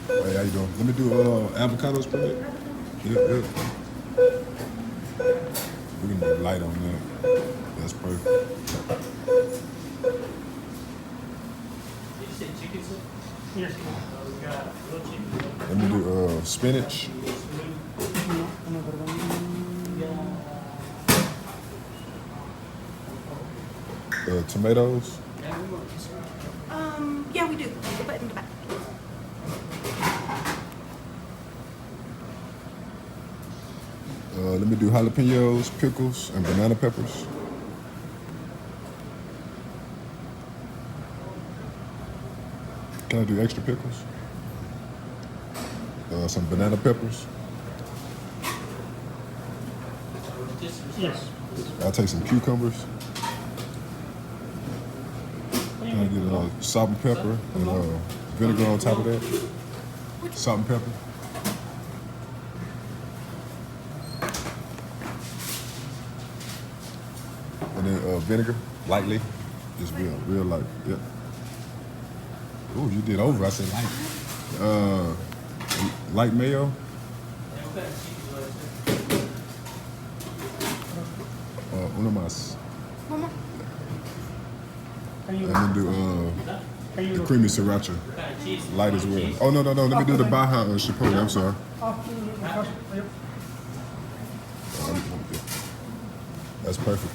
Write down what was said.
Hey, how you doing? Let me do avocado spread. Yep. We can do light on that. That's perfect. Did you say chicken soup? Yes. We got grilled chicken. Let me do spinach, Another one. tomatoes. Yeah, we do. We'll put it in the back. Let me do jalapenos, pickles, and banana peppers. Can I do extra pickles? Some banana peppers. Yes. I'll take some cucumbers. Can I get salt and pepper and vinegar on top of that? Salt and pepper. And then vinegar, lightly. Just real light. Yep. Ooh, you did over. I said light. Light mayo. Uno más. One more. And then do the creamy sriracha. Light as well. Oh, no. Let me do the Baja Chipotle. I'm sorry. That's perfect.